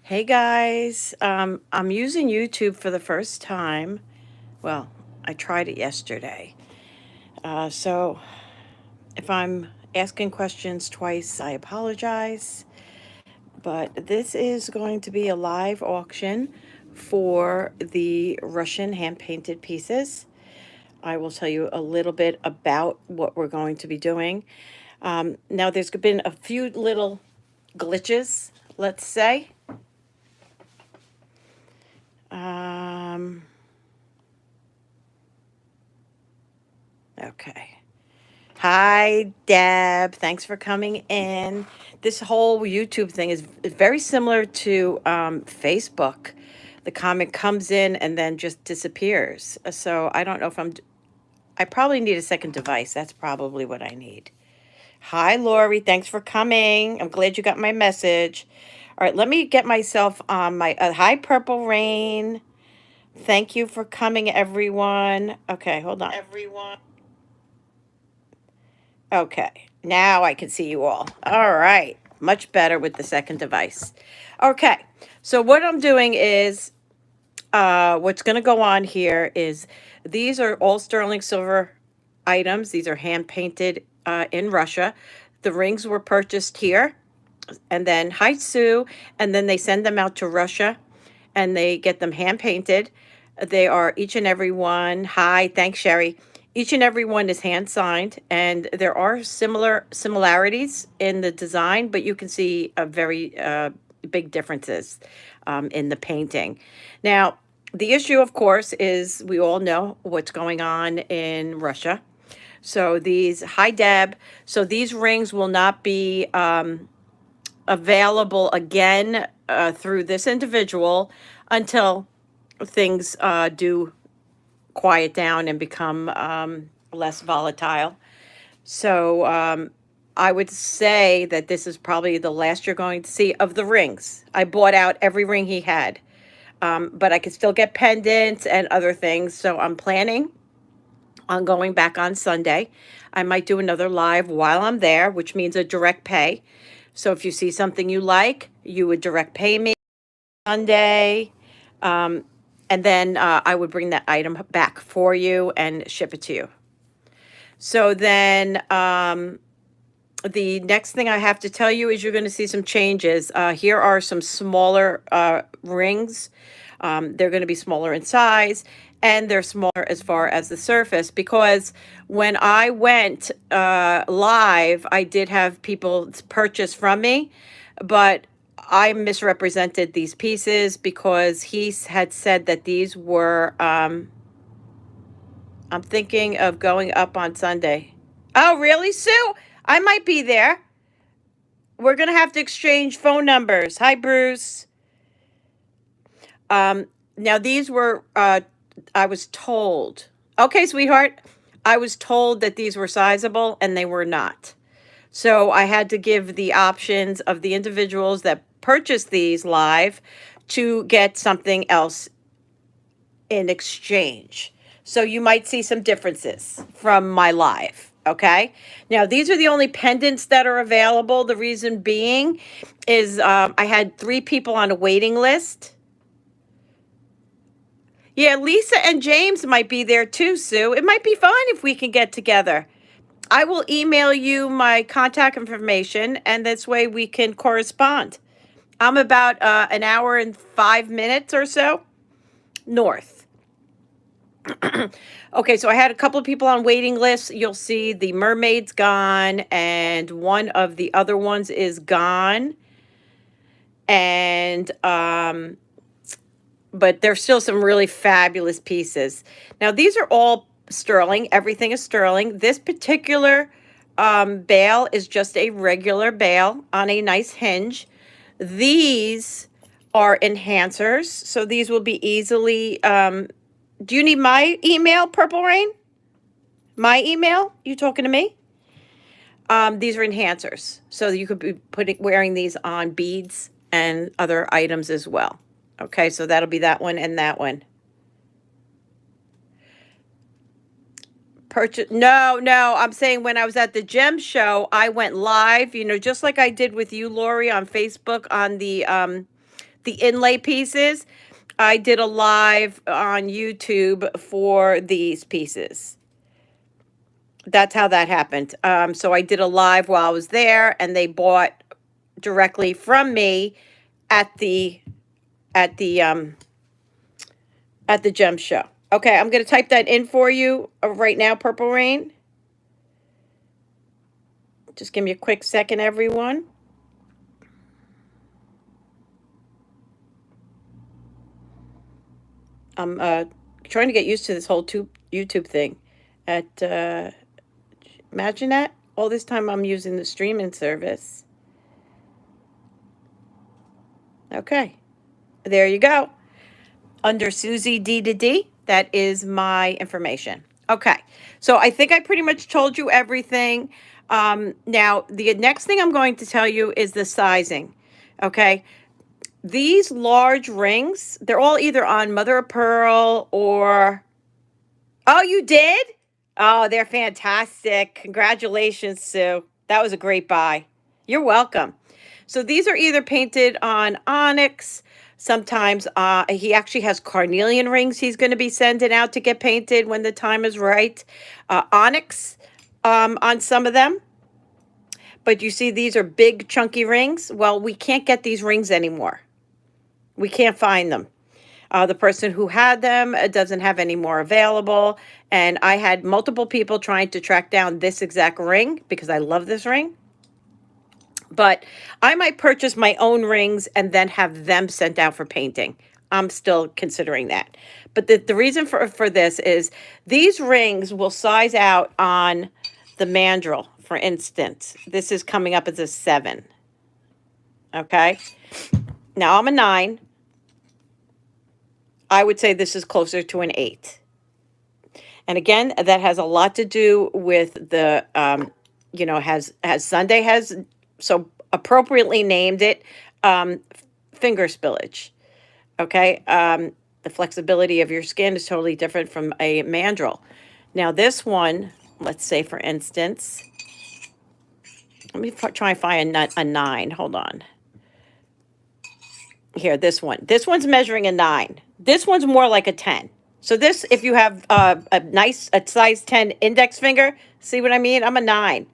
Hey guys, I'm using YouTube for the first time. Well, I tried it yesterday. So if I'm asking questions twice, I apologize. But this is going to be a live auction for the Russian hand painted pieces. I will tell you a little bit about what we're going to be doing. Now, there's been a few little glitches, let's say. Um, okay. Hi, Deb. Thanks for coming in. This whole YouTube thing is very similar to Facebook. The comment comes in and then just disappears. So I don't know if I probably need a second device. That's probably what I need. Hi, Lori. Thanks for coming. I'm glad you got my message. All right, let me get myself on my. Hi, Purple Rain. Thank you for coming, everyone. Okay, hold on. Okay, now I can see you all. All right, much better with the second device. Okay, so what I'm doing is, what's going to go on here is these are all sterling silver items. These are hand painted in Russia. The rings were purchased here, and then hi Sue, and then they send them out to Russia, and they get them hand painted. They are each and every one. Hi, thanks Sherry. Each and every one is hand signed, and there are similarities in the design, but you can see a very big differences in the painting. Now, the issue, of course, is we all know what's going on in Russia. So these, hi Deb. So these rings will not be available again through this individual until things do quiet down and become less volatile. So I would say that this is probably the last you're going to see of the rings. I bought out every ring he had, but I could still get pendants and other things. So I'm planning on going back on Sunday. I might do another live while I'm there, which means a direct pay. So if you see something you like, you would direct pay me Sunday. Um, and then I would bring that item back for you and ship it to you. So then the next thing I have to tell you is you're going to see some changes. Here are some smaller rings. They're going to be smaller in size, and they're smaller as far as the surface, because when I went live, I did have people purchase from me, but I misrepresented these pieces because he had said that these were, I'm thinking of going up on Sunday. Oh, really, Sue? I might be there. We're going to have to exchange phone numbers. Hi, Bruce. Now, these were, I was told, okay, sweetheart, I was told that these were sizable and they were not. So I had to give the options of the individuals that purchased these live to get something else in exchange. So you might see some differences from my live. Okay. Now, these are the only pendants that are available. The reason being is I had 3 people on a waiting list. Yeah, Lisa and James might be there too, Sue. It might be fun if we can get together. I will email you my contact information, and this way we can correspond. I'm about an hour and 5 minutes or so north. Okay, so I had a couple of people on waiting lists. You'll see the mermaid's gone, and one of the other ones is gone. And but there's still some really fabulous pieces. Now, these are all sterling. Everything is sterling. This particular bail is just a regular bail on a nice hinge. These are enhancers, so these will be easily. Do you need my email, Purple Rain? My email? You talking to me? These are enhancers, so you could be wearing these on beads and other items as well. Okay, so that'll be that one and that one. Purchase? No, no. I'm saying when I was at the gem show, I went live. Just like I did with you, Lori, on Facebook on the the inlay pieces, I did a live on YouTube for these pieces. That's how that happened. So I did a live while I was there, and they bought directly from me at the at the um, at the gem show. Okay, I'm going to type that in for you right now, Purple Rain. Just give me a quick second, everyone. I'm trying to get used to this whole YouTube thing. Imagine that. All this time I'm using the streaming service. Okay, there you go. Under Susie D to D, that is my information. Okay, so I think I pretty much told you everything. Now, the next thing I'm going to tell you is the sizing. Okay, these large rings, they're all either on mother of pearl or. Oh, you did? Oh, they're fantastic. Congratulations, Sue. That was a great buy. You're welcome. So these are either painted on onyx. Sometimes he actually has carnelian rings he's going to be sending out to get painted when the time is right. Onyx on some of them. But you see, these are big, chunky rings. Well, we can't get these rings anymore. We can't find them. The person who had them doesn't have any more available. And I had multiple people trying to track down this exact ring because I love this ring. But I might purchase my own rings and then have them sent out for painting. I'm still considering that. But the reason for this is these rings will size out on the mandrel, for instance. This is coming up as a 7. Okay. Now I'm a 9. I would say this is closer to an 8. And again, that has a lot to do with the, has Sunday has so appropriately named it finger spillage. Okay. The flexibility of your skin is totally different from a mandrel. Now, this one, let's say, for instance, let me try and find a 9. Hold on. Here, this one. This one's measuring a 9. This one's more like a 10. So this, if you have a size 10 index finger, see what I mean? I'm a 9.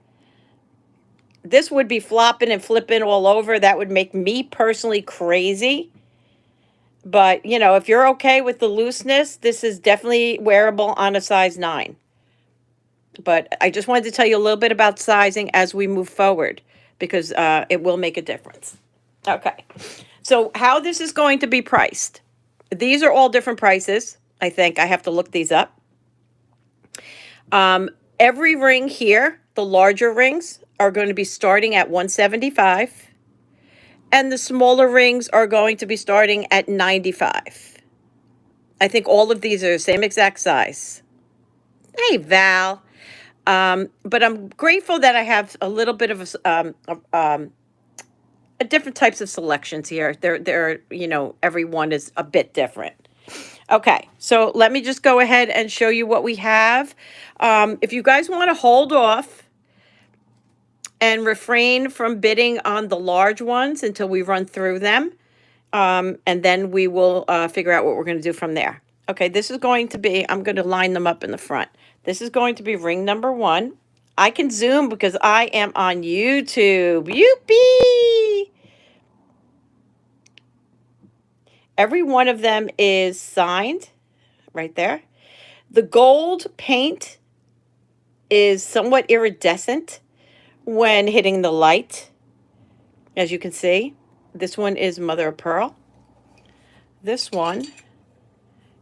This would be flopping and flipping all over. That would make me personally crazy. But, if you're okay with the looseness, this is definitely wearable on a size 9. But I just wanted to tell you a little bit about sizing as we move forward because it will make a difference. Okay. So how this is going to be priced. These are all different prices. I think I have to look these up. Every ring here, the larger rings, are going to be starting at $175. And the smaller rings are going to be starting at $95. I think all of these are the same exact size. Hey, Val. But I'm grateful that I have a little bit of different types of selections here. They're every one is a bit different. Okay, so let me just go ahead and show you what we have. If you guys want to hold off and refrain from bidding on the large ones until we run through them, and then we will figure out what we're going to do from there. Okay, this is going to be, I'm going to line them up in the front. This is going to be ring number 1. I can zoom because I am on YouTube. Youpee! Every one of them is signed right there. The gold paint is somewhat iridescent when hitting the light. As you can see, this one is mother of pearl. This one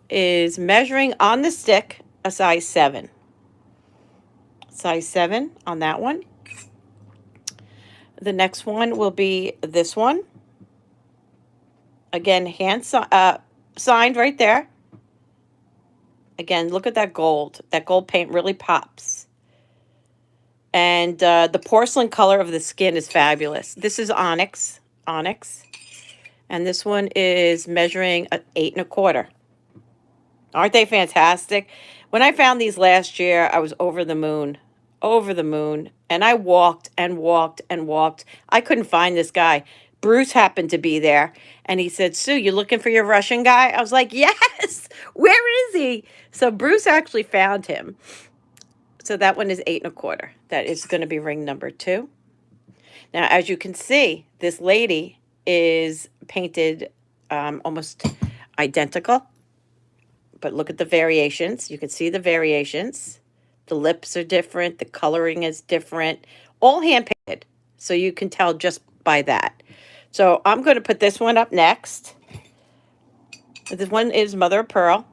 is measuring on the stick a size 7. Size 7 on that one. The next one will be this one. Again, signed right there. Again, look at that gold. That gold paint really pops. And the porcelain color of the skin is fabulous. This is onyx. And this one is measuring 8 1/4. Aren't they fantastic? When I found these last year, I was over the moon. And I walked and walked and walked. I couldn't find this guy. Bruce happened to be there, and he said, Sue, you looking for your Russian guy? I was like, yes, where is he? So Bruce actually found him. So that one is 8 1/4. That is going to be ring number 2. Now, as you can see, this lady is painted almost identical, but look at the variations. You can see the variations. The lips are different. The coloring is different. All hand painted. So you can tell just by that. So I'm going to put this one up next. This one is Mother of Pearl.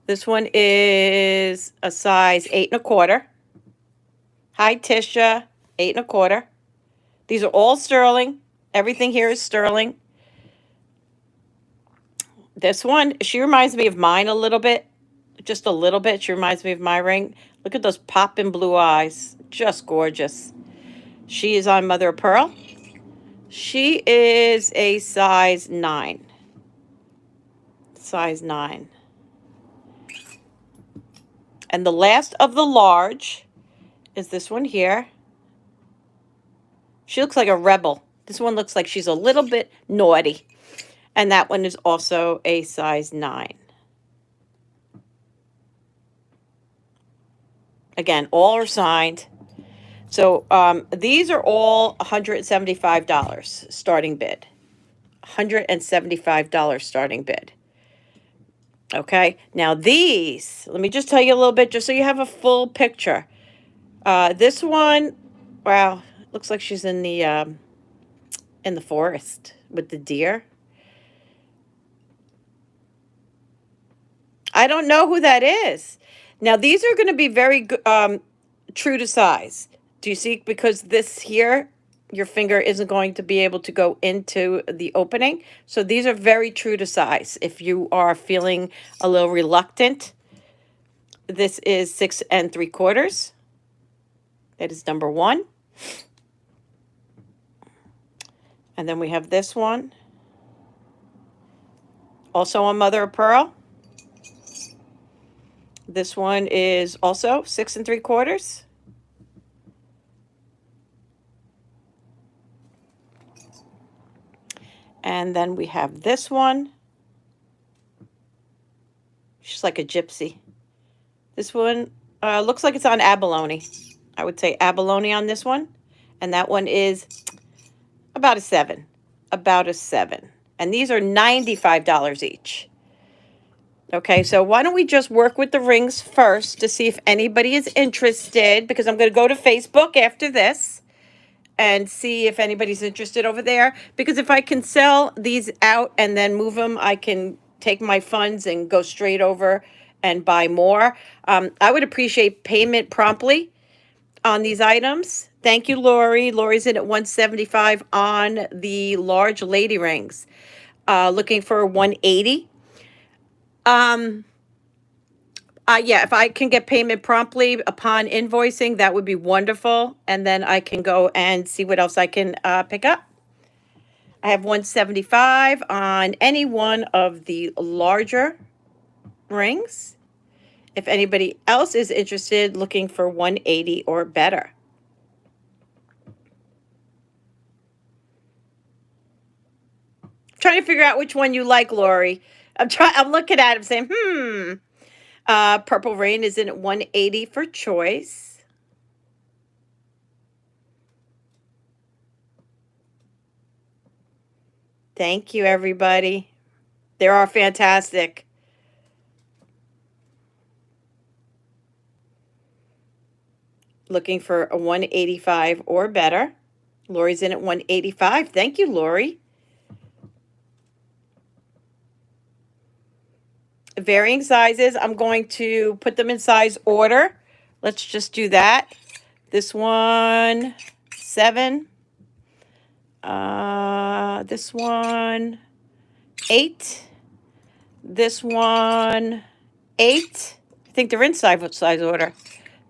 This one is a size 8 1/4. Hi, Tisha, 8 1/4. These are all sterling. Everything here is sterling. This one, she reminds me of mine a little bit. Just a little bit. She reminds me of my ring. Look at those popping blue eyes. Just gorgeous. She is on Mother of Pearl. She is a size 9. Size 9. And the last of the large is this one here. She looks like a rebel. This one looks like she's a little bit naughty. And that one is also a size 9. Again, all are signed. So these are all $175 starting bid. $175 starting bid. Okay, now these, let me just tell you a little bit, just so you have a full picture. This one, wow, looks like she's in the forest with the deer. I don't know who that is. Now these are going to be very true to size. Do you see? Because this here, your finger isn't going to be able to go into the opening. So these are very true to size. If you are feeling a little reluctant, this is 6 3/4. That is number 1. And then we have this one. Also on Mother of Pearl. This one is also 6 3/4. And then we have this one. She's like a gypsy. This one looks like it's on Abalone. I would say Abalone on this one. And that one is about a 7. About a 7. And these are $95 each. Okay, so why don't we just work with the rings first to see if anybody is interested, because I'm going to go to Facebook after this and see if anybody's interested over there. Because if I can sell these out and then move them, I can take my funds and go straight over and buy more. I would appreciate payment promptly on these items. Thank you, Lori. Lori's in at 175 on the large lady rings. Looking for 180. Yeah, if I can get payment promptly upon invoicing, that would be wonderful. And then I can go and see what else I can pick up. I have 175 on any one of the larger rings. If anybody else is interested, looking for 180 or better. Trying to figure out which one you like, Lori. I'm looking at him saying, Purple Rain is in at 180 for choice. Thank you, everybody. They are fantastic. Looking for a 185 or better. Lori's in at 185. Thank you, Lori. Varying sizes. I'm going to put them in size order. Let's just do that. This one, 7. This one, 8. This one, 8. I think they're in size order.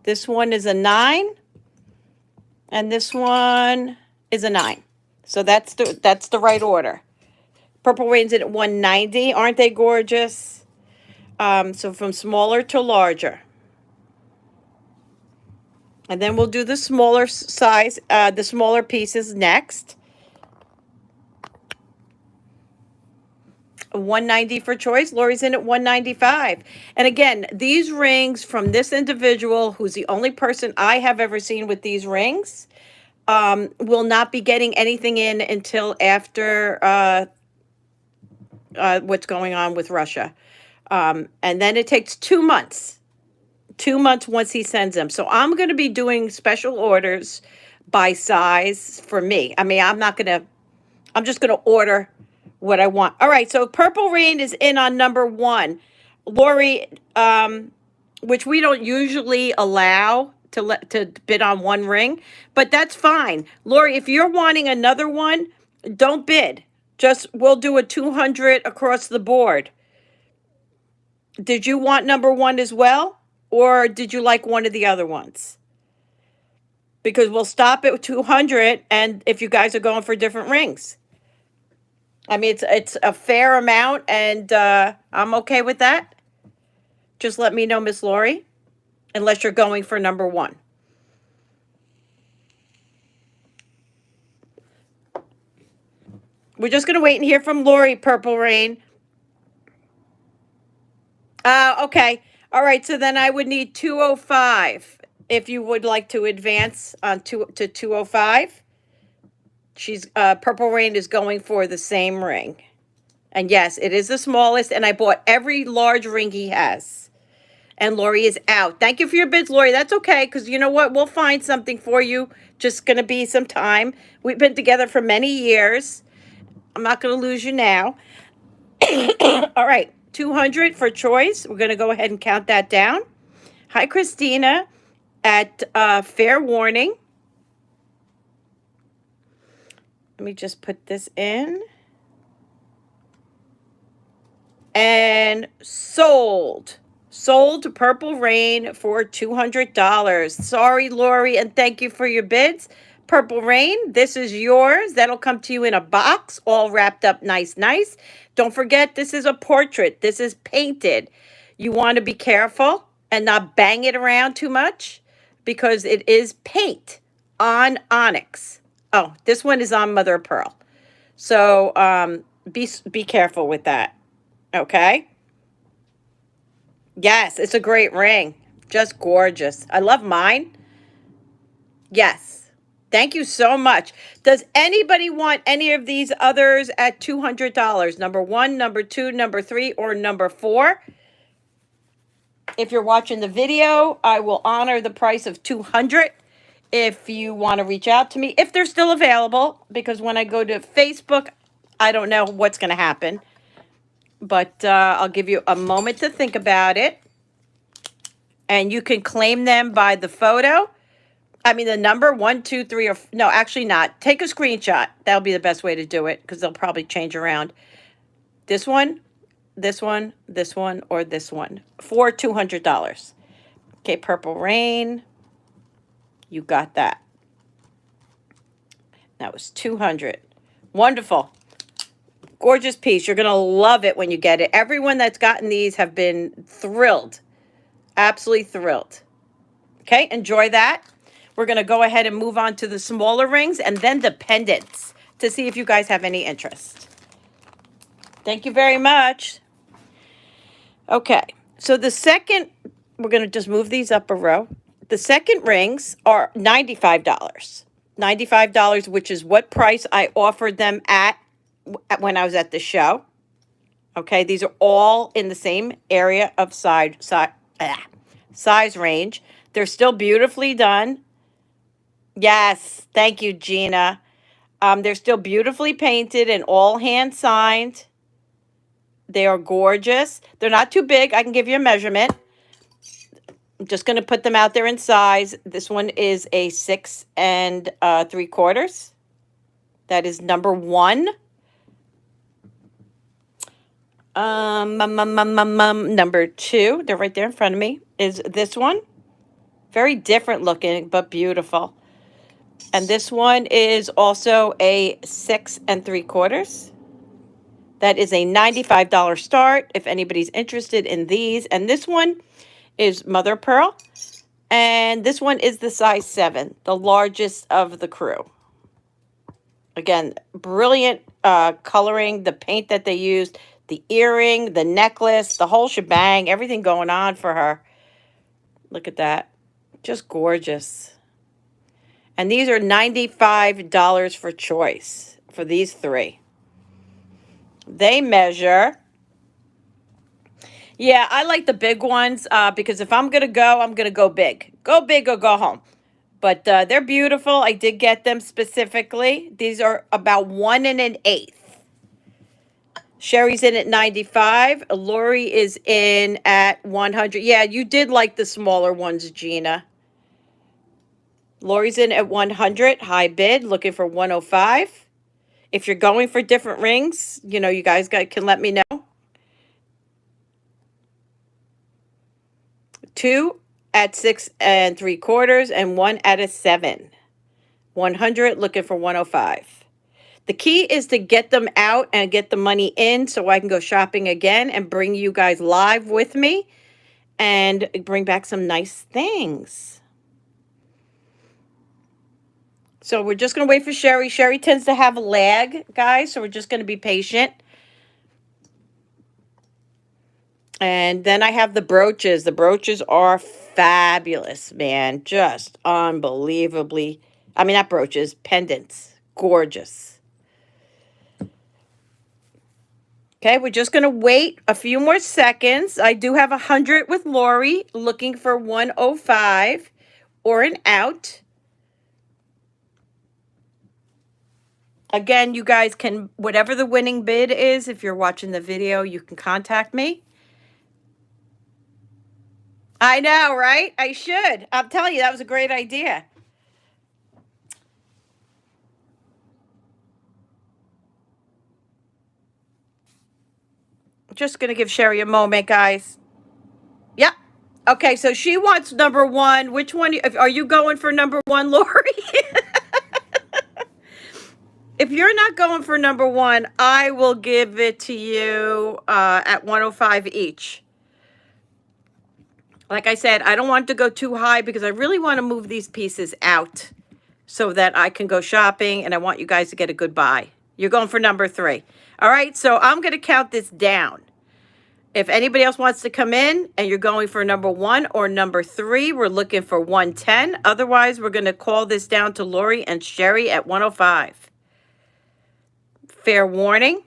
This one is a 9. And this one is a 9. So that's the right order. Purple Rain's in at 190. Aren't they gorgeous? So from smaller to larger. And then we'll do the smaller size, the smaller pieces next. $190 for choice. Lori's in at $195. And again, these rings from this individual, who's the only person I have ever seen with these rings, will not be getting anything in until after what's going on with Russia. And then it takes 2 months. 2 months once he sends them. So I'm going to be doing special orders by size for me. I mean, I'm just going to order what I want. All right, so Purple Rain is in on number 1. Lori, which we don't usually allow to bid on one ring, but that's fine. Lori, if you're wanting another one, don't bid. Just we'll do a 200 across the board. Did you want number 1 as well, or did you like one of the other ones? Because we'll stop at 200, and if you guys are going for different rings. I mean, it's a fair amount, and I'm okay with that. Just let me know, Miss Lori, unless you're going for number 1. We're just going to wait and hear from Lori, Purple Rain. Okay. All right, so then I would need 205 if you would like to advance on to 205. She's Purple Rain is going for the same ring. And yes, it is the smallest, and I bought every large ring he has. And Lori is out. Thank you for your bids, Lori. That's okay, because you know what? We'll find something for you. Just going to be some time. We've been together for many years. I'm not going to lose you now. All right, 200 for choice. We're going to go ahead and count that down. Hi, Christina at Fair Warning. Let me just put this in. And sold. Sold to Purple Rain for $200. Sorry, Lori, and thank you for your bids. Purple Rain, this is yours. That'll come to you in a box, all wrapped up nice. Don't forget, this is a portrait. This is painted. You want to be careful and not bang it around too much because it is paint on onyx. Oh, this one is on mother of pearl. So be careful with that. Okay? Yes, it's a great ring. Just gorgeous. I love mine. Yes. Thank you so much. Does anybody want any of these others at $200? Number 1, number 2, number 3, or number 4? If you're watching the video, I will honor the price of $200 if you want to reach out to me, if they're still available, because when I go to Facebook, I don't know what's going to happen. But I'll give you a moment to think about it. And you can claim them by the photo. I mean, the number 1, 2, 3, or no, actually not. Take a screenshot. That'll be the best way to do it because they'll probably change around. This one, this one, this one, or this one for $200. Okay, Purple Rain. You got that. That was $200. Wonderful. Gorgeous piece. You're going to love it when you get it. Everyone that's gotten these have been thrilled. Absolutely thrilled. Okay, enjoy that. We're going to go ahead and move on to the smaller rings and then the pendants to see if you guys have any interest. Thank you very much. Okay, so the second, we're going to just move these up a row. The second rings are $95. $95, which is what price I offered them at when I was at the show. Okay, these are all in the same area of size range. They're still beautifully done. Yes, thank you, Gina. They're still beautifully painted and all hand signed. They are gorgeous. They're not too big. I can give you a measurement. I'm just going to put them out there in size. This one is a 6 3/4. That is number 1. Number 2, they're right there in front of me, is this one. Very different looking, but beautiful. And this one is also a 6 3/4. That is a $95 start if anybody's interested in these. And this one is mother of pearl. And this one is the size 7, the largest of the crew. Again, brilliant coloring, the paint that they used. The earring, the necklace, the whole shebang, everything going on for her. Look at that. Just gorgeous. And these are $95 for choice for these three. They measure. Yeah, I like the big ones because if I'm going to go, I'm going to go big. Go big or go home. But they're beautiful. I did get them specifically. These are about 1 1/8. Sherry's in at 95. Lori is in at 100. Yeah, you did like the smaller ones, Gina. Lori's in at 100. High bid. Looking for 105. If you're going for different rings, you know, you guys can let me know. 2 at 6 3/4 and 1 at a 7. 100. Looking for 105. The key is to get them out and get the money in so I can go shopping again and bring you guys live with me and bring back some nice things. So we're just going to wait for Sherry. Sherry tends to have a lag, guys, so we're just going to be patient. And then I have the brooches. The brooches are fabulous, man. Just unbelievably, I mean, not brooches, pendants. Gorgeous. Okay, we're just going to wait a few more seconds. I do have 100 with Lori, looking for 105 or an out. Again, you guys can, whatever the winning bid is, if you're watching the video, you can contact me. I know, right? I should. I'm telling you, that was a great idea. Just going to give Sherry a moment, guys. Yep. Okay, so she wants number 1. Which one are you going for number 1, Lori? If you're not going for number 1, I will give it to you at 105 each. Like I said, I don't want to go too high because I really want to move these pieces out so that I can go shopping, and I want you guys to get a good buy. You're going for number 3. All right, so I'm going to count this down. If anybody else wants to come in and you're going for number 1 or number 3, we're looking for 110. Otherwise, we're going to call this down to Lori and Sherry at 105. Fair warning.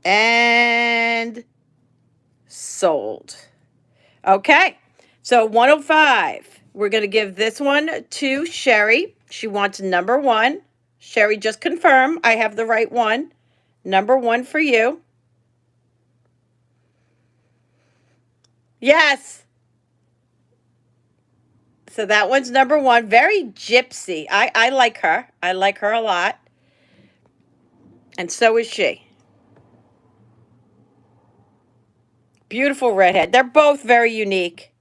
And sold. Okay, so 105. We're going to give this one to Sherry. She wants number 1. Sherry, just confirm I have the right one. Number 1 for you. Yes. So that one's number 1. Very gypsy. I like her. I like her a lot. And so is she. Beautiful redhead. They're both very unique.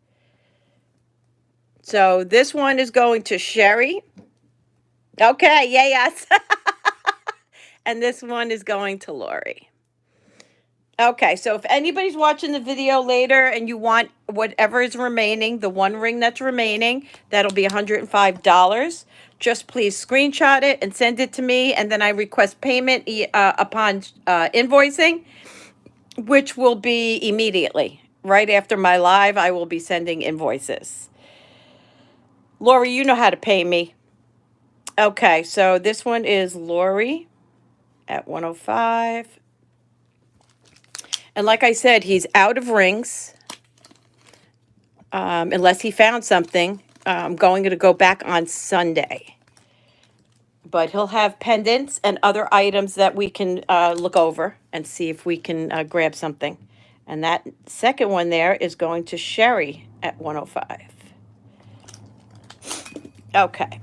So this one is going to Sherry. Okay, yeah, yes. And this one is going to Lori. Okay, so if anybody's watching the video later and you want whatever is remaining, the one ring that's remaining, that'll be $105. Just please screenshot it and send it to me, and then I request payment upon invoicing, which will be immediately. Right after my live, I will be sending invoices. Lori, you know how to pay me. Okay, so this one is Lori at 105. And like I said, he's out of rings. Unless he found something. I'm going to go back on Sunday. But he'll have pendants and other items that we can look over and see if we can grab something. And that second one there is going to Sherry at 105. Okay.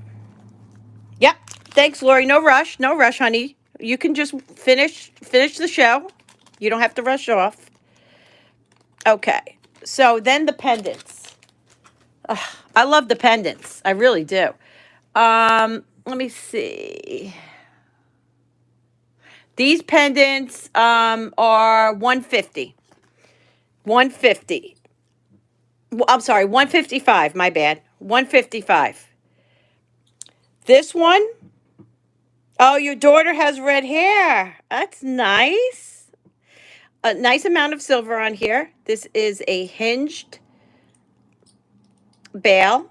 Yep. Thanks, Lori. No rush. No rush, honey. You can just finish the show. You don't have to rush off. Okay. So then the pendants. Ugh, I love the pendants. I really do. Let me see. These pendants are 150. 150. I'm sorry, 155. My bad. 155. This one, Oh, your daughter has red hair. That's nice. A nice amount of silver on here. This is a hinged bail.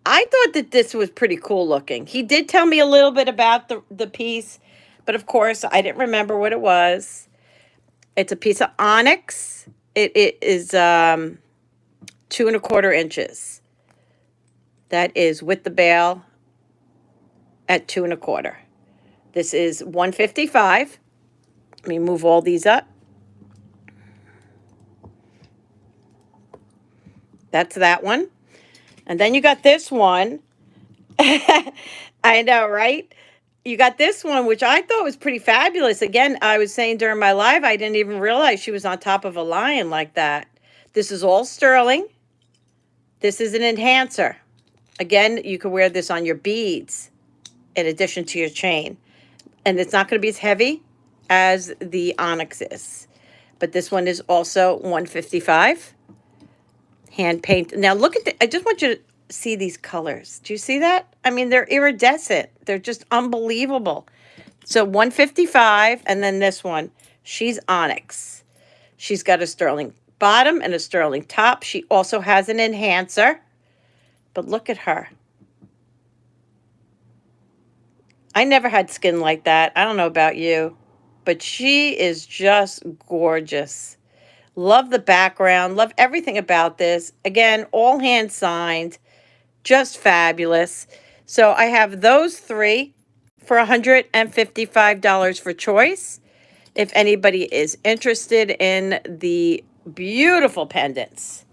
I thought that this was pretty cool looking. He did tell me a little bit about the piece, but of course I didn't remember what it was. It's a piece of onyx. It is 2¼ inches. That is with the bail at 2¼ This is 155. Let me move all these up. That's that one. And then you got this one. I know, right? You got this one, which I thought was pretty fabulous. Again, I was saying during my live, I didn't even realize she was on top of a lion like that. This is all sterling. This is an enhancer. Again, you can wear this on your beads in addition to your chain. And it's not going to be as heavy as the onyx is. But this one is also 155. Hand paint. Now look at I just want you to see these colors. Do you see that? I mean, they're iridescent. They're just unbelievable. So 155, and then this one, she's onyx. She's got a sterling bottom and a sterling top. She also has an enhancer. But look at her. I never had skin like that. I don't know about you, but she is just gorgeous. Love the background. Love everything about this. Again, all hand signed. Just fabulous. So I have those three for $155 for choice. If anybody is interested in the beautiful pendants.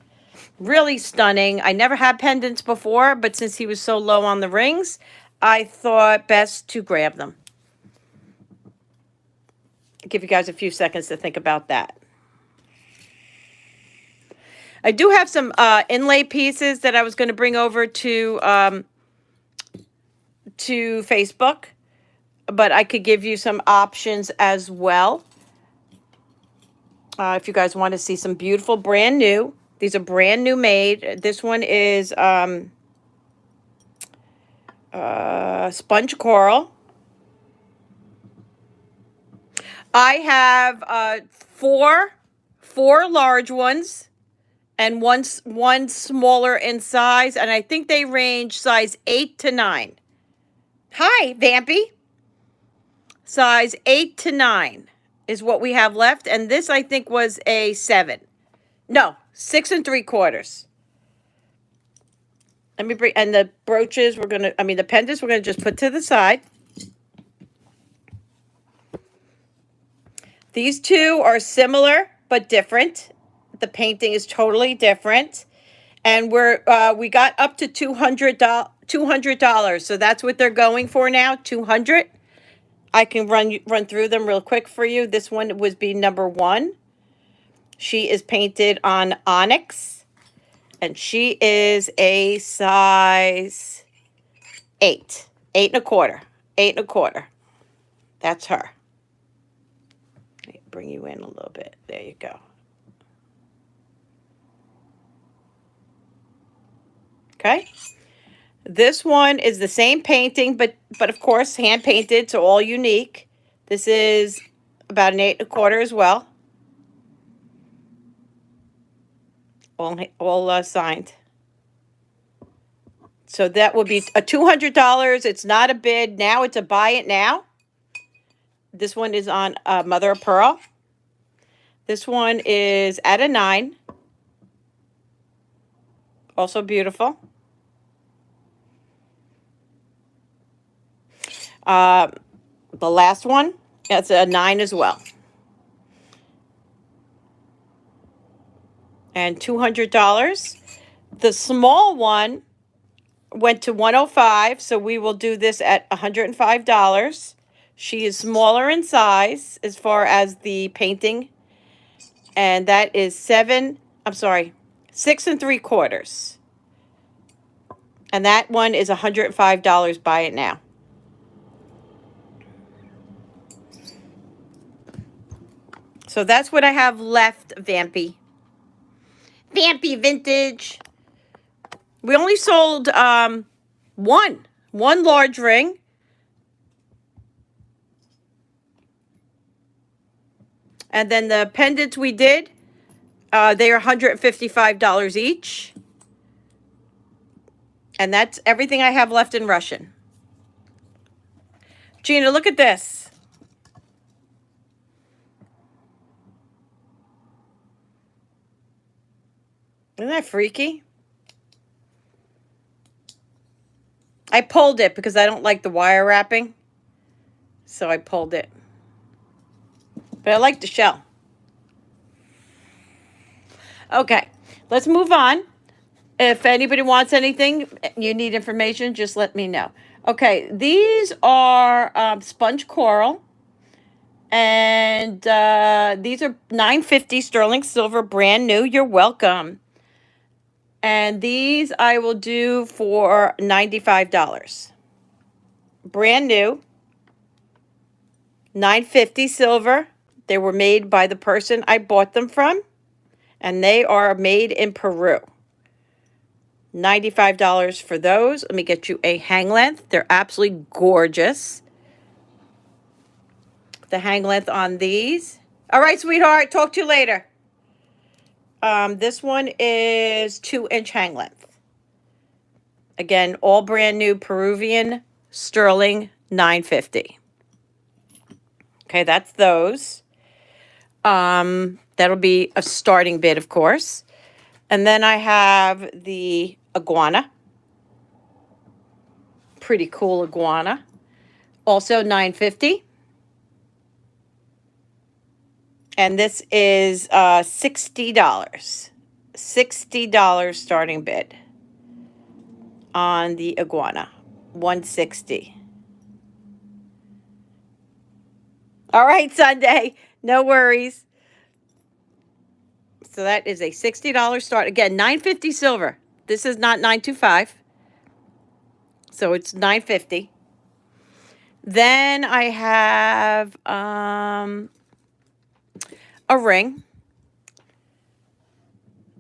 Really stunning. I never had pendants before, but since he was so low on the rings, I thought best to grab them. I'll give you guys a few seconds to think about that. I do have some inlay pieces that I was going to bring over to Facebook, but I could give you some options as well. If you guys want to see some beautiful brand new. These are brand new made. This one is sponge coral. I have four large ones and one smaller in size, and I think they range size 8 to 9. Hi, Vampy. Size 8 to 9 is what we have left, and this I think was a 7. No, 6 3/4. Let me bring, and the brooches the pendants we're gonna just put to the side. These two are similar but different. The painting is totally different, and we got up to $200. So that's what they're going for now, $200. I can run through them real quick for you. This one would be number 1. She is painted on onyx, and she is a size 8, 8 1/4, 8 1/4. That's her. Let me bring you in a little bit. There you go. Okay. This one is the same painting, but of course hand painted, so all unique. This is about an 8 1/4 as well. All signed. So that will be a $200. It's not a bid now; it's a buy it now. This one is on mother of pearl. This one is at a 9. Also beautiful. The last one, that's a 9 as well. And $200. The small one went to 105, so we will do this at $105. She is smaller in size as far as the painting, and that is 6 3/4. And that one is $105. Buy it now. So that's what I have left, Vampy. Vampy Vintage. We only sold one large ring. And then the pendants we did, they are $155 each. And that's everything I have left in Russian. Gina, look at this. Isn't that freaky? I pulled it because I don't like the wire wrapping. So I pulled it. But I like the shell. Okay, let's move on. If anybody wants anything, you need information, just let me know. Okay, these are sponge coral. And these are $9.50 sterling silver, brand new. You're welcome. And these I will do for $95. Brand new. $9.50 silver. They were made by the person I bought them from. And they are made in Peru. $95 for those. Let me get you a hang length. They're absolutely gorgeous. The hang length on these. All right, sweetheart. Talk to you later. This one is 2-inch hang length. Again, all brand new Peruvian sterling, $9.50. Okay, that's those. That'll be a starting bid, of course. And then I have the iguana. Pretty cool iguana. Also $9.50. And this is $60. $60 starting bid on the iguana. $160. All right, Sunday. No worries. So that is a $60 start. Again, $9.50 silver. This is not $9.25. So it's $9.50. Then I have a ring.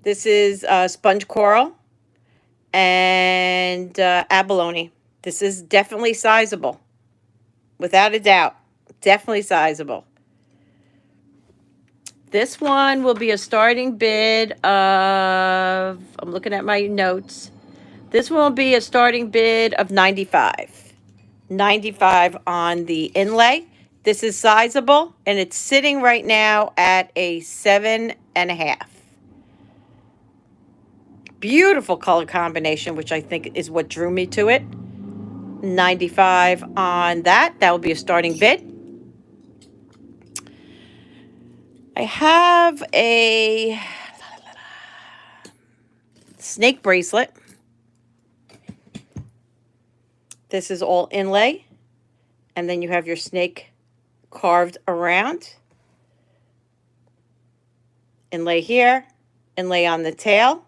This is sponge coral and abalone. This is definitely sizable. Without a doubt. Definitely sizable. This one will be a starting bid of, I'm looking at my notes. This one will be a starting bid of $95. $95 on the inlay. This is sizable, and it's sitting right now at a 7.5. Beautiful color combination, which I think is what drew me to it. $95 on that. That will be a starting bid. I have a snake bracelet. This is all inlay. And then you have your snake carved around. Inlay here. Inlay on the tail.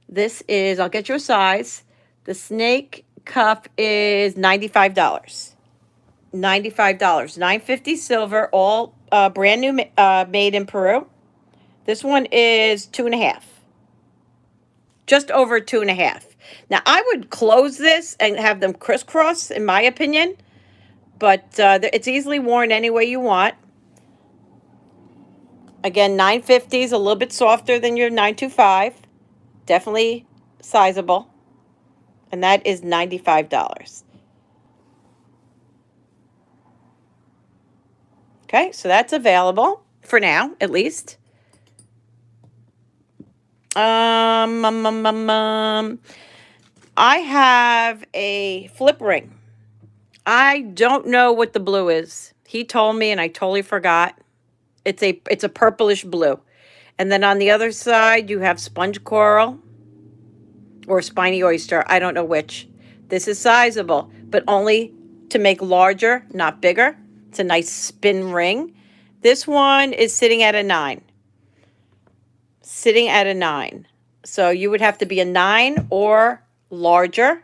This is, I'll get you a size. The snake cuff is $95. $95. $9.50 silver, all brand new, made in Peru. This one is 2.5. Just over 2.5. Now, I would close this and have them crisscross, in my opinion. But it's easily worn any way you want. Again, $9.50 is a little bit softer than your $9.25. Definitely sizable. And that is $95. Okay, so that's available for now, at least. I have a flip ring. I don't know what the blue is. He told me and I totally forgot. It's a purplish blue. And then on the other side, you have sponge coral or spiny oyster. I don't know which. This is sizable, but only to make larger, not bigger. It's a nice spin ring. This one is sitting at a 9. Sitting at a 9. So you would have to be a 9 or larger.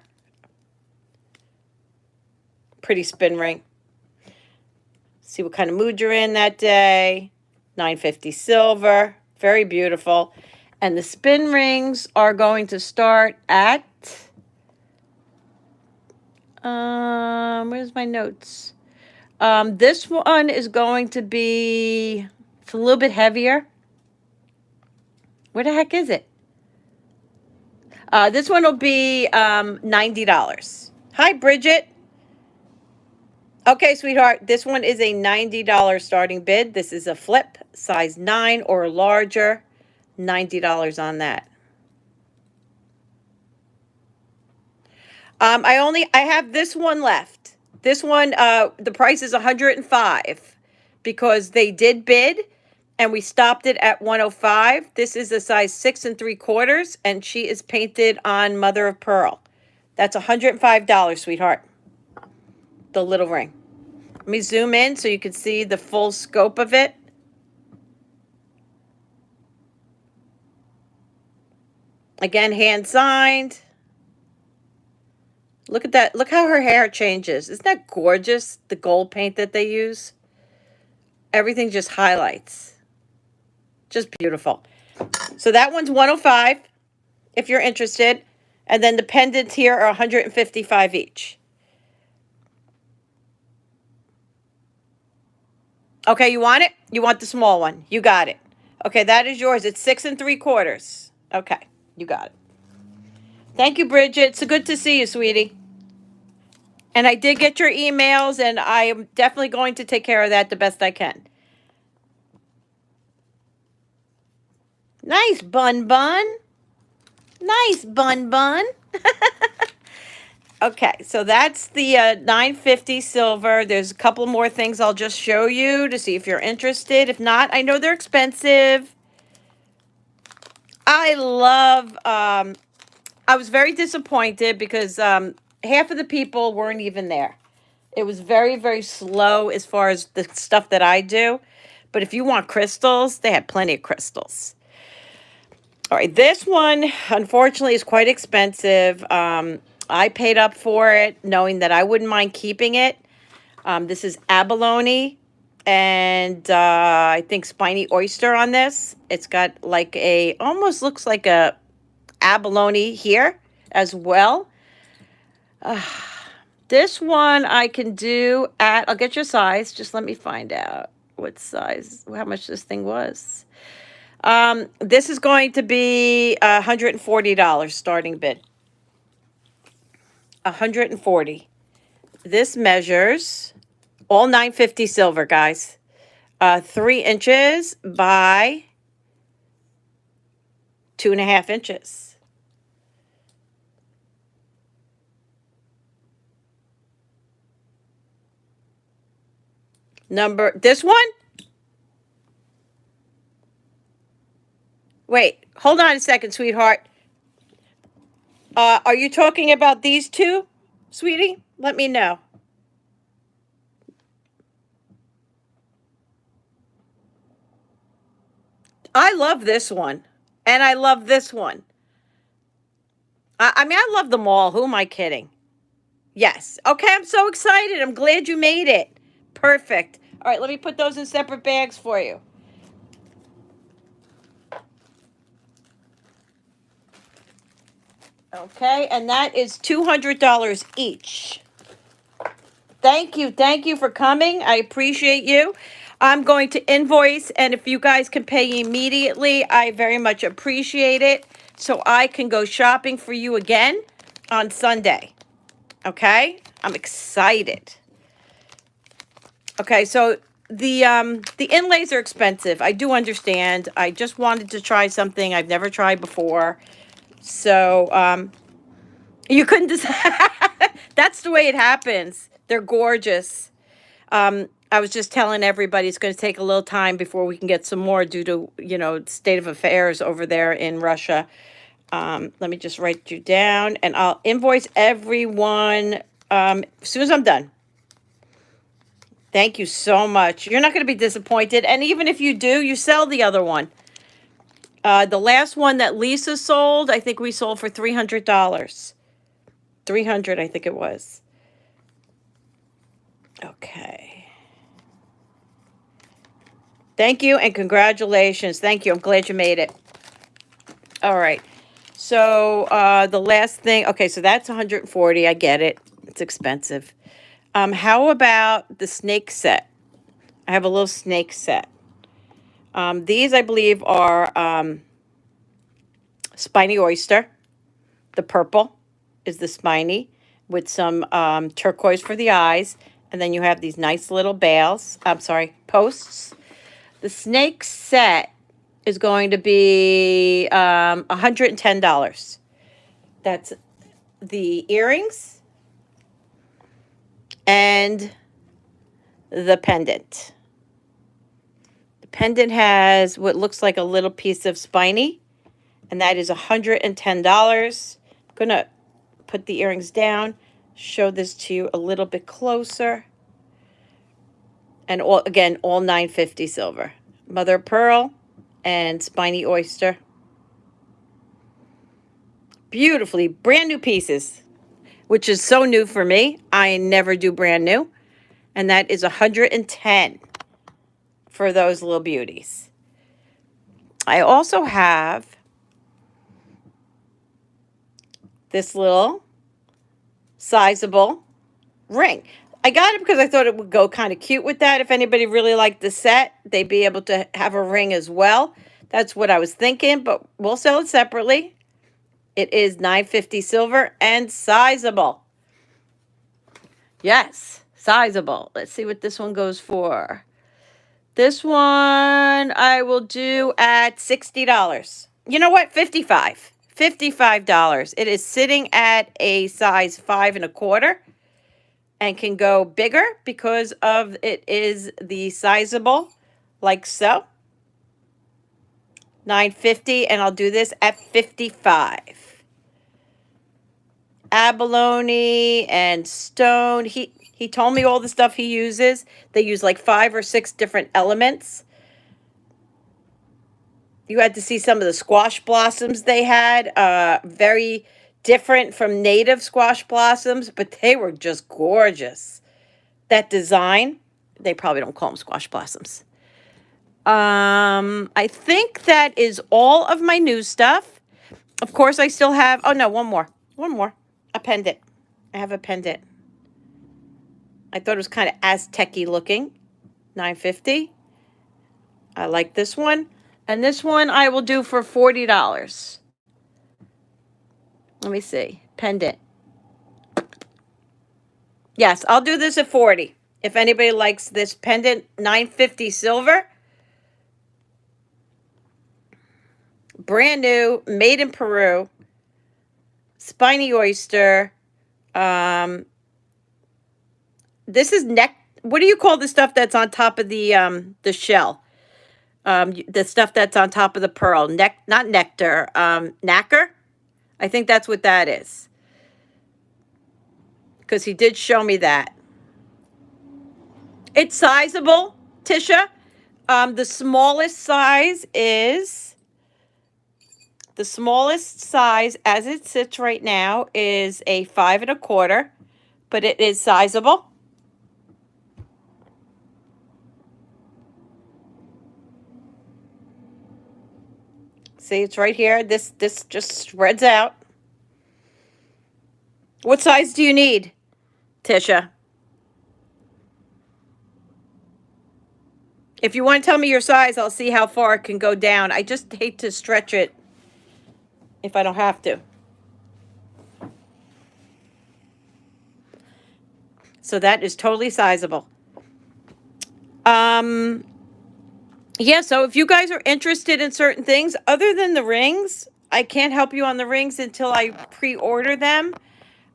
Pretty spin ring. See what kind of mood you're in that day. $9.50 silver. Very beautiful. And the spin rings are going to start at, where's my notes? This one is going to be It's a little bit heavier. Where the heck is it? This one will be $90. Hi, Bridget. Okay, sweetheart, this one is a $90 starting bid. This is a flip, size 9 or larger, $90 on that. I have this one left. This one, the price is $105 because they did bid and we stopped it at $105. This is a size 6 3/4 and she is painted on mother of pearl. That's $105, sweetheart. The little ring. Let me zoom in so you can see the full scope of it. Again, hand signed. Look at that. Look how her hair changes. Isn't that gorgeous? The gold paint that they use. Everything just highlights. Just beautiful. So that one's 105 if you're interested. And then the pendants here are 155 each. Okay, you want it? You want the small one. You got it. Okay, that is yours. It's 6 3/4. Okay, you got it. Thank you, Bridget. It's so good to see you, sweetie. And I did get your emails, and I am definitely going to take care of that the best I can. Nice, Bun Bun. Nice, Bun Bun. Okay, so that's the 950 silver. There's a couple more things I'll just show you to see if you're interested. If not, I know they're expensive. I love, I was very disappointed because half of the people weren't even there. It was very, very slow as far as the stuff that I do. But if you want crystals, they had plenty of crystals. All right, this one, unfortunately, is quite expensive. I paid up for it knowing that I wouldn't mind keeping it. This is abalone and I think spiny oyster on this. It's got like a, almost looks like a abalone here as well. This one I can do at, I'll get your size. Just let me find out what size, how much this thing was. This is going to be $140 starting bid. 140. This measures all 950 silver, guys. 3 inches by 2.5 inches. This one? Wait, hold on a second, sweetheart. Are you talking about these two, sweetie? Let me know. I love this one. And I love this one. I mean, I love them all. Who am I kidding? Yes. Okay, I'm so excited. I'm glad you made it. Perfect. All right, let me put those in separate bags for you. Okay, and that is $200 each. Thank you. Thank you for coming. I appreciate you. I'm going to invoice, and if you guys can pay immediately, I very much appreciate it, so I can go shopping for you again on Sunday. Okay? I'm excited. Okay, so the inlays are expensive. I do understand. I just wanted to try something I've never tried before. So, you couldn't decide. That's the way it happens. They're gorgeous. I was just telling everybody it's going to take a little time before we can get some more due to, you know, state of affairs over there in Russia. Let me just write you down, and I'll invoice everyone as soon as I'm done. Thank you so much. You're not going to be disappointed. And even if you do, you sell the other one. The last one that Lisa sold, I think we sold for $300. $300, I think it was. Okay. Thank you and congratulations. Thank you. I'm glad you made it. All right. So the last thing, okay, so that's 140. I get it. It's expensive. How about the snake set? I have a little snake set. These, I believe, are spiny oyster. The purple is the spiny with some turquoise for the eyes. And then you have these nice little bails. I'm sorry, posts. The snake set is going to be $110. That's the earrings and the pendant. The pendant has what looks like a little piece of spiny, and that is $110. I'm going to put the earrings down, show this to you a little bit closer. And all, again, all $9.50 silver. Mother of pearl and spiny oyster. Beautifully, brand new pieces, which is so new for me. I never do brand new. And that is $110 for those little beauties. I also have this little sizable ring. I got it because I thought it would go kind of cute with that. If anybody really liked the set, they'd be able to have a ring as well. That's what I was thinking, but we'll sell it separately. It is $9.50 silver and sizable. Yes, sizable. Let's see what this one goes for. This one I will do at $60. You know what? $55. It is sitting at a size 5 1/4 and can go bigger because of it is the sizable, like so. $9.50, and I'll do this at $55. Abalone and stone. He told me all the stuff he uses. They use like 5 or 6 different elements. You had to see some of the squash blossoms they had. Very different from native squash blossoms, but they were just gorgeous. That design, they probably don't call them squash blossoms. I think that is all of my new stuff. Of course, I still have, oh no, one more. A pendant. I have a pendant. I thought it was kind of Aztec-y looking. $9.50. I like this one. And this one I will do for $40. Let me see. Pendant. Yes, I'll do this at $40. If anybody likes this pendant, $9.50 silver. Brand new, made in Peru. Spiny oyster. This is what do you call the stuff that's on top of the shell? The stuff that's on top of the pearl. Not nectar. Nacre? I think that's what that is. Because he did show me that. It's sizable, Tisha. The smallest size as it sits right now is a 5 1/4, but it is sizable. See, it's right here. This just spreads out. What size do you need, Tisha? If you want to tell me your size, I'll see how far it can go down. I just hate to stretch it if I don't have to. So that is totally sizable. Yeah, so if you guys are interested in certain things, other than the rings, I can't help you on the rings until I pre-order them.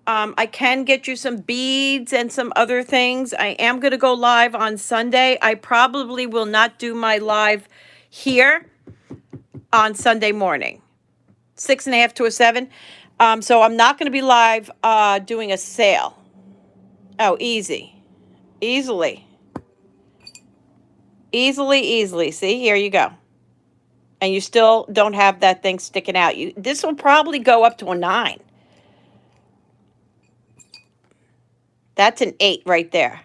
I can get you some beads and some other things. I am going to go live on Sunday. I probably will not do my live here on Sunday morning. 6:30 to 7. So I'm not going to be live doing a sale. Oh, easily. See, here you go. And you still don't have that thing sticking out. This will probably go up to a 9. That's an 8 right there.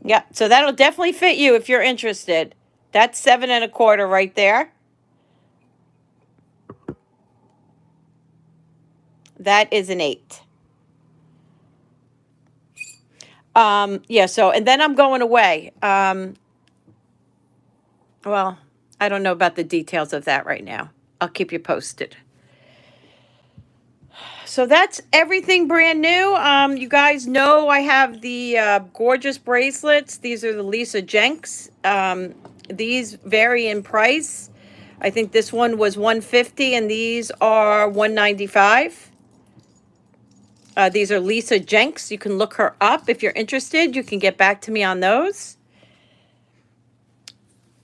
Yeah, so that'll definitely fit you if you're interested. That's 7 1/4 right there. That is an 8. Yeah, so, and then I'm going away. Well, I don't know about the details of that right now. I'll keep you posted. So that's everything brand new. You guys know I have the gorgeous bracelets. These are the Lisa Jenks. These vary in price. I think this one was 150 and these are 195. These are Lisa Jenks. You can look her up if you're interested. You can get back to me on those.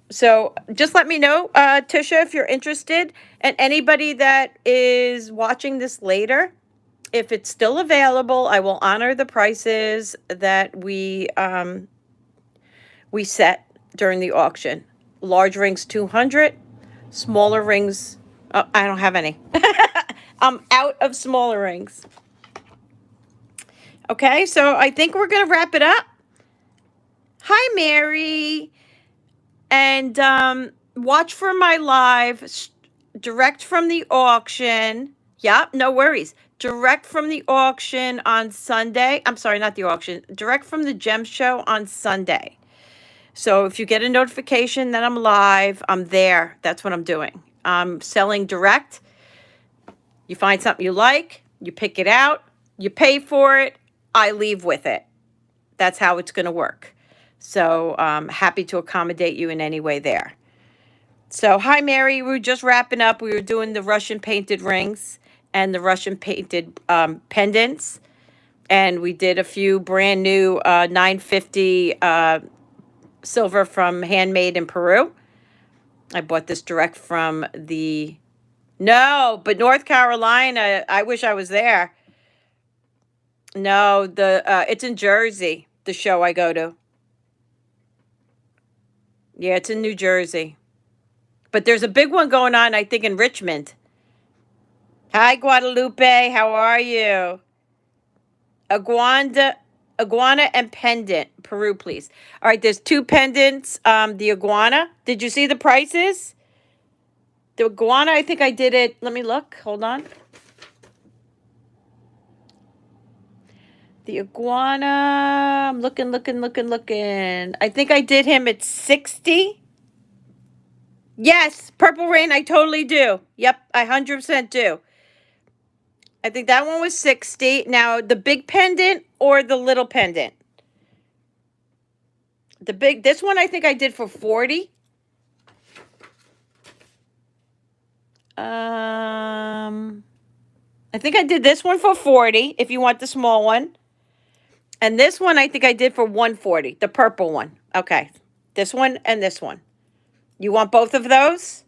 So just let me know, Tisha, if you're interested. And anybody that is watching this later, if it's still available, I will honor the prices that we set during the auction. Large rings 200, smaller rings. Oh, I don't have any. I'm out of smaller rings. Okay, so I think we're gonna wrap it up. Hi, Mary, and watch for my live direct from the auction. Yep, no worries. Direct from the auction on Sunday. I'm sorry, not the auction. Direct from the gem show on Sunday. So if you get a notification that I'm live, I'm there. That's what I'm doing. I'm selling direct. You find something you like, you pick it out, you pay for it, I leave with it. That's how it's going to work. So happy to accommodate you in any way there. So hi, Mary. We were just wrapping up. We were doing the Russian painted rings and the Russian painted pendants. And we did a few brand new 950 silver from Handmade in Peru. I bought this direct from the... No, but North Carolina, I wish I was there. No, it's in Jersey, the show I go to. Yeah, it's in New Jersey. But there's a big one going on, I think, in Richmond. Hi, Guadalupe. How are you? Iguana and pendant. Peru, please. All right, there's two pendants. The iguana. Did you see the prices? The iguana, I think I did it. Let me look. Hold on. The iguana. I'm looking. I think I did him at 60. Yes, Purple Rain, I totally do. Yep, I 100% do. I think that one was 60. Now, the big pendant or the little pendant? This one I think I did for 40. I think I did this one for 40, if you want the small one. And this one I think I did for 140, the purple one. Okay, this one and this one. You want both of those?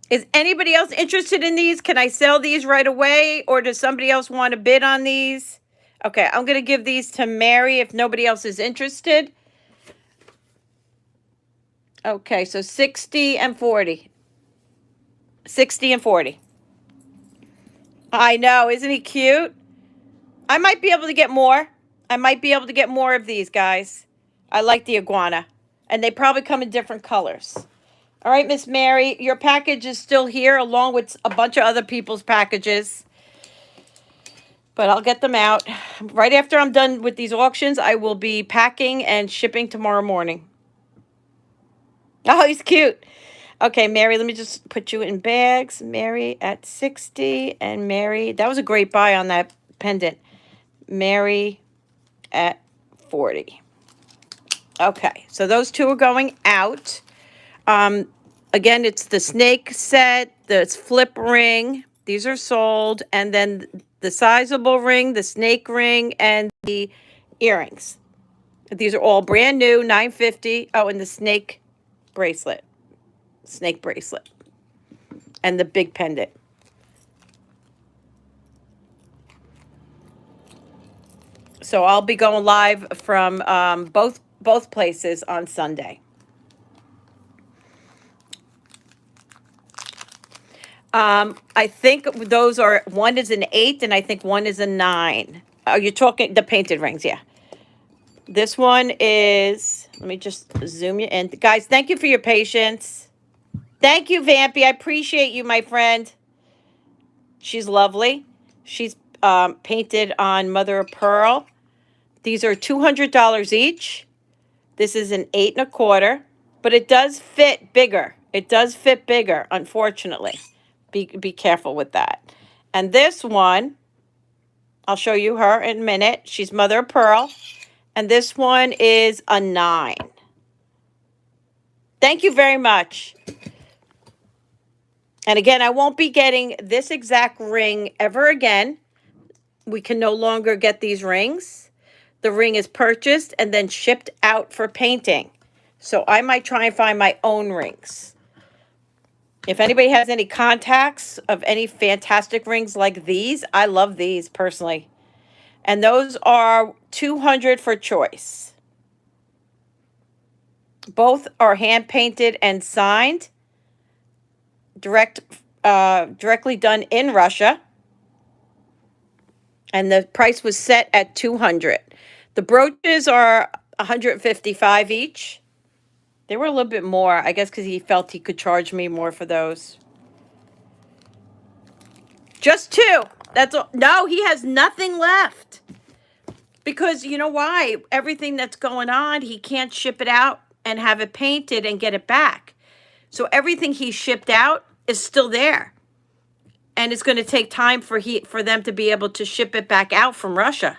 Is anybody else interested in these? Can I sell these right away? Or does somebody else want to bid on these? Okay, I'm going to give these to Mary if nobody else is interested. Okay, so 60 and 40. 60 and 40. I know, isn't he cute? I might be able to get more. I might be able to get more of these, guys. I like the iguana. And they probably come in different colors. All right, Miss Mary, your package is still here along with a bunch of other people's packages. But I'll get them out. Right after I'm done with these auctions, I will be packing and shipping tomorrow morning. Oh, he's cute. Okay, Mary, let me just put you in bags. Mary at 60 and Mary, that was a great buy on that pendant. Mary at 40. Okay, so those two are going out. Again, it's the snake set, the flip ring. These are sold. And then the sizable ring, the snake ring, and the earrings. These are all brand new, $9.50. Oh, and the snake bracelet. Snake bracelet. And the big pendant. So I'll be going live from both places on Sunday. I think those are, one is an 8 and I think one is a 9. Are you talking the painted rings? Yeah. This one is, let me just zoom you in. Guys, thank you for your patience. Thank you, Vampy. I appreciate you, my friend. She's lovely. She's painted on mother of pearl. These are $200 each. This is an 8 1/4, but it does fit bigger. It does fit bigger, unfortunately. Be careful with that. And this one, I'll show you her in a minute. She's mother of pearl. And this one is a 9. Thank you very much. And again, I won't be getting this exact ring ever again. We can no longer get these rings. The ring is purchased and then shipped out for painting. So I might try and find my own rings. If anybody has any contacts of any fantastic rings like these, I love these personally. And those are $200 for choice. Both are hand painted and signed. Directly done in Russia. And the price was set at $200. The brooches are $155 each. They were a little bit more, I guess, because he felt he could charge me more for those. Just 2. That's all. No, he has nothing left. Because you know why? Everything that's going on, he can't ship it out and have it painted and get it back. So everything he shipped out is still there. And it's going to take time for them to be able to ship it back out from Russia.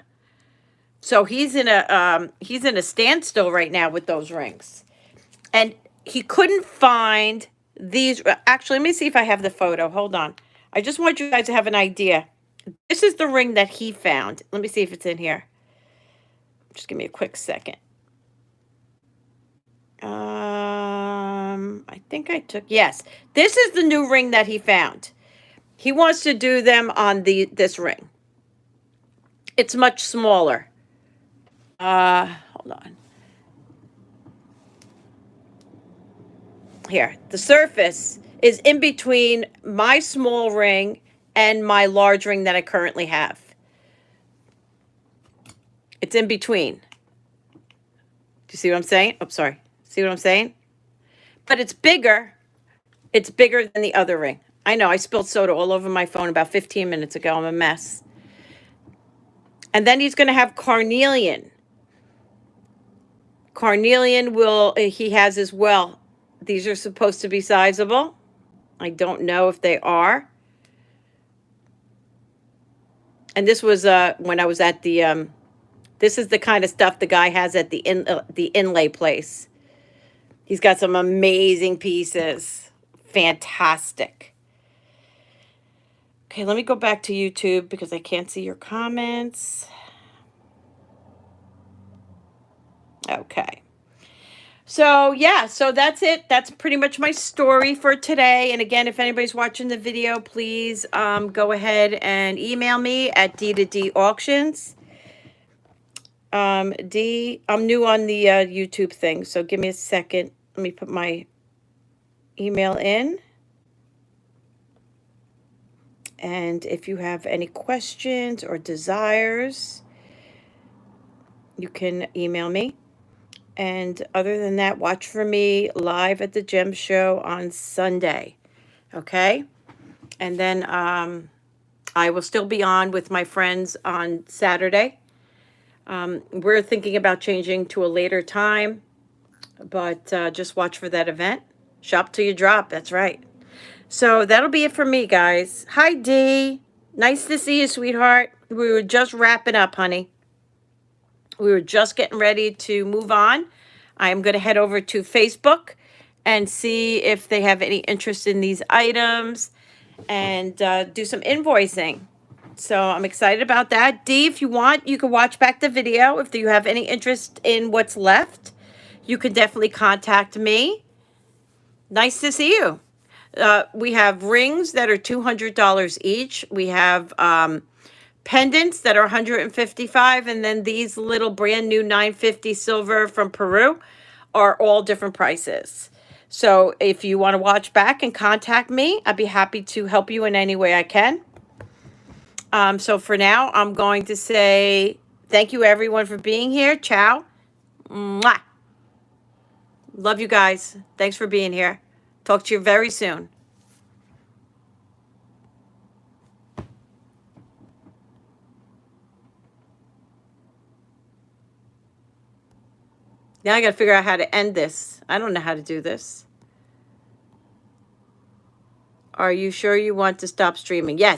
So he's in a standstill right now with those rings. And he couldn't find these. Actually, let me see if I have the photo. Hold on. I just want you guys to have an idea. This is the ring that he found. Let me see if it's in here. Just give me a quick second. I think I took, yes. This is the new ring that he found. He wants to do them on this ring. It's much smaller. Hold on. Here, the surface is in between my small ring and my large ring that I currently have. It's in between. Do you see what I'm saying? Oh, sorry. See what I'm saying? But it's bigger. It's bigger than the other ring. I know, I spilled soda all over my phone about 15 minutes ago. I'm a mess. And then he's going to have carnelian. Carnelian he has as well. These are supposed to be sizable. I don't know if they are. And this was when I was at the, this is the kind of stuff the guy has at the inlay place. He's got some amazing pieces. Fantastic. Okay, let me go back to YouTube because I can't see your comments. Okay. So, yeah, so that's it. That's pretty much my story for today. And again, if anybody's watching the video, please go ahead and email me at D2D Auctions. I'm new on the YouTube thing, so give me a second. Let me put my email in. And if you have any questions or desires, you can email me. And other than that, watch for me live at the Gem Show on Sunday. Okay? And then I will still be on with my friends on Saturday. We're thinking about changing to a later time, but just watch for that event. Shop till you drop. That's right. So that'll be it for me, guys. Hi, Dee. Nice to see you, sweetheart. We were just wrapping up, honey. We were just getting ready to move on. I am going to head over to Facebook and see if they have any interest in these items and do some invoicing. So I'm excited about that. Dee, if you want, you can watch back the video. If you have any interest in what's left, you can definitely contact me. Nice to see you. We have rings that are $200 each. We have pendants that are $155, and then these little brand new $950 silver from Peru are all different prices. So if you want to watch back and contact me, I'd be happy to help you in any way I can. So for now, I'm going to say thank you everyone for being here. Ciao. Mwah. Love you guys. Thanks for being here. Talk to you very soon. Now I got to figure out how to end this. I don't know how to do this. Are you sure you want to stop streaming? Yes.